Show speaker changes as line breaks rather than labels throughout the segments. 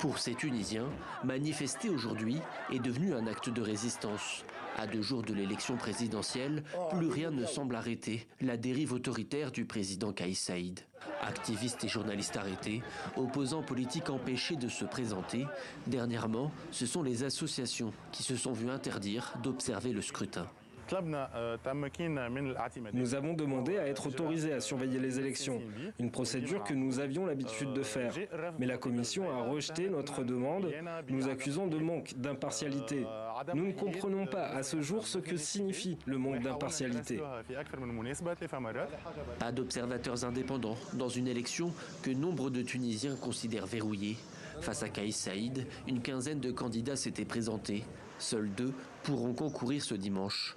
Pour ces Tunisiens, manifester aujourd'hui est devenu un acte de résistance. À 2 jours de l'élection présidentielle, plus rien ne semble arrêter la dérive autoritaire du président Kais Saïed. Activistes et journalistes arrêtés, opposants politiques empêchés de se présenter. Dernièrement, ce sont les associations qui se sont vues interdire d'observer le scrutin.
Nous avons demandé à être autorisés à surveiller les élections, une procédure que nous avions l'habitude de faire. Mais la Commission a rejeté notre demande, nous accusant de manque d'impartialité. Nous ne comprenons pas à ce jour ce que signifie le manque d'impartialité.
Pas d'observateurs indépendants dans une élection que nombre de Tunisiens considèrent verrouillée. Face à Kais Saïed, une quinzaine de candidats s'étaient présentés. Seuls 2 pourront concourir ce dimanche.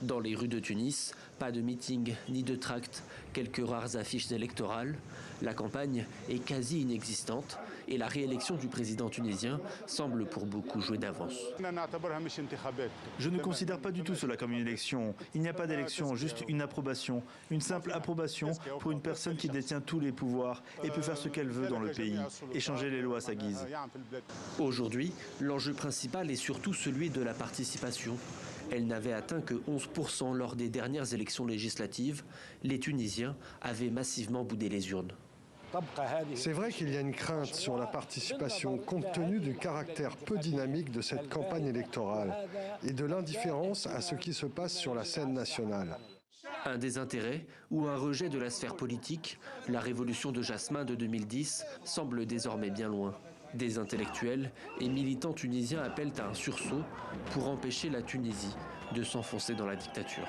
Dans les rues de Tunis, pas de meeting ni de tracts, quelques rares affiches électorales. La campagne est quasi inexistante et la réélection du président tunisien semble pour beaucoup jouer d'avance.
Je ne considère pas du tout cela comme une élection. Il n'y a pas d'élection, juste une approbation. Une simple approbation pour une personne qui détient tous les pouvoirs et peut faire ce qu'elle veut dans le pays et changer les lois à sa guise.
Aujourd'hui, l'enjeu principal est surtout celui de la participation. Elle n'avait atteint que 11% lors des dernières élections législatives. Les Tunisiens avaient massivement boudé les urnes.
C'est vrai qu'il y a une crainte sur la participation compte tenu du caractère peu dynamique de cette campagne électorale et de l'indifférence à ce qui se passe sur la scène nationale.
Un désintérêt ou un rejet de la sphère politique, la révolution de Jasmin de 2010 semble désormais bien loin. Des intellectuels et militants tunisiens appellent à un sursaut pour empêcher la Tunisie de s'enfoncer dans la dictature.